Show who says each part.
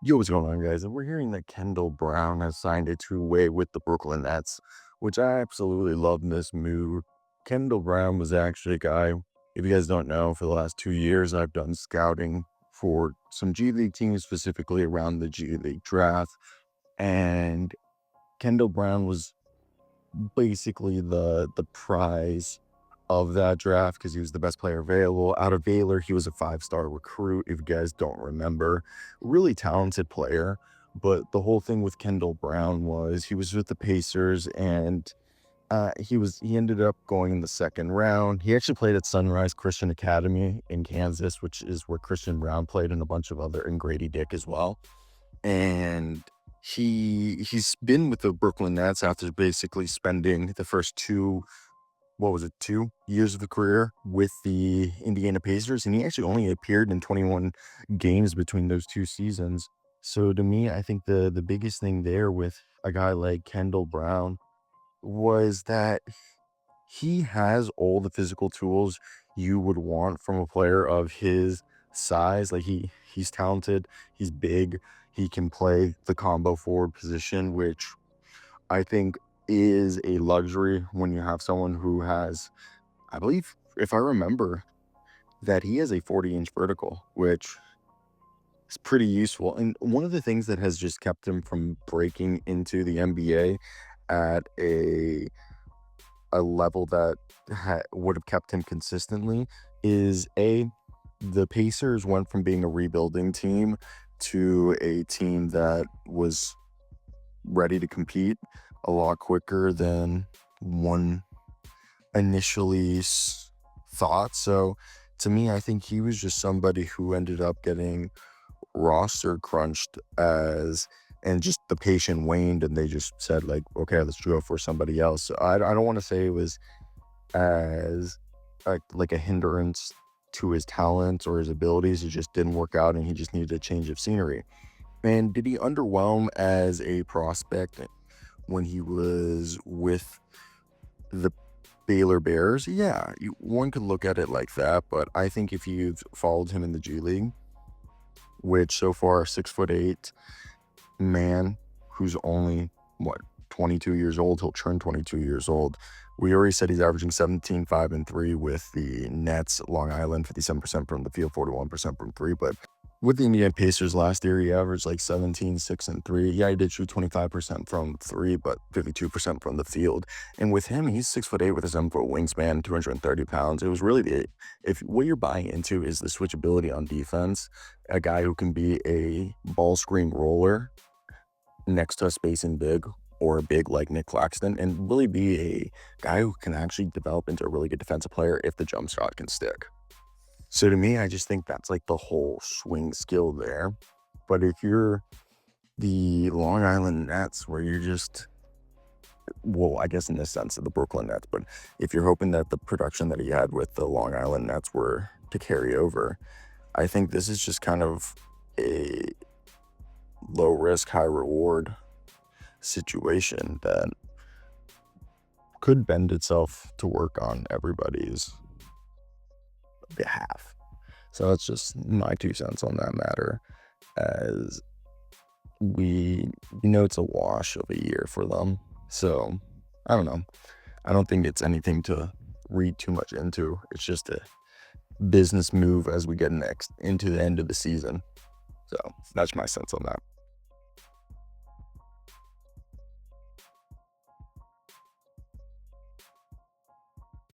Speaker 1: Yo, what's going on, guys? And we're hearing that Kendall Brown has signed a two-way with the Brooklyn Nets, which I absolutely love this move. Kendall Brown was actually a guy, if you guys don't know, for the last 2 years, I've done scouting for some G League teams, specifically around the G League draft. And Kendall Brown was basically the prize of that draft because he was the best player available. Out of Baylor, he was a five-star recruit, if you guys don't remember. Really talented player, but the whole thing with Kendall Brown was he was with the Pacers and he ended up going in the second round. He actually played at Sunrise Christian Academy in Kansas, which is where Christian Brown played and a bunch of other and Grady Dick as well. And he's been with the Brooklyn Nets after basically spending the first two, what was it, 2 years of the career with the Indiana Pacers, and he actually only appeared in 21 games between those 2 seasons. So to me, I think the biggest thing there with a guy like Kendall Brown was that he has all the physical tools you would want from a player of his size. Like he's talented, he's big, he can play the combo forward position, which I think is a luxury when you have someone who has, I believe, if I remember, that he has a 40-inch vertical, which is pretty useful. And one of the things that has just kept him from breaking into the NBA at a level that would have kept him consistently is the Pacers went from being a rebuilding team to a team that was ready to compete a lot quicker than one initially thought. So to me, I think he was just somebody who ended up getting roster crunched as, and just the patient waned and they just said like, okay, let's go for somebody else. So I don't want to say it was as like a hindrance to his talents or his abilities. It just didn't work out and he just needed a change of scenery. And did he underwhelm as a prospect when he was with the Baylor Bears? Yeah, one could look at it like that, but I think if you've followed him in the G League, which so far 6'8" man who's only what 22 years old, he'll turn 22 years old. We already said he's averaging 17, 5, and 3 with the Nets, Long Island, 57% from the field, 41% from three. But with the Indiana Pacers last year, he averaged like 17, 6, and 3. Yeah, he did shoot 25% from three, but 52% from the field. And with him, he's 6'8" with a 7-foot wingspan, 230 pounds. It was really if what you're buying into is the switchability on defense, a guy who can be a ball screen roller next to a spacing big or a big like Nick Claxton and really be a guy who can actually develop into a really good defensive player if the jump shot can stick. So to me, I just think that's like the whole swing skill there. But if you're the Long Island Nets, where you're just, well, I guess in this sense of the Brooklyn Nets, but if you're hoping that the production that he had with the Long Island Nets were to carry over, I think this is just kind of a low risk, high reward situation that could bend itself to work on everybody's behalf. So that's just my 2 cents on that matter. As it's a wash of a year for them. So I don't know. I don't think it's anything to read too much into. It's just a business move as we get next into the end of the season. So that's my sense on that.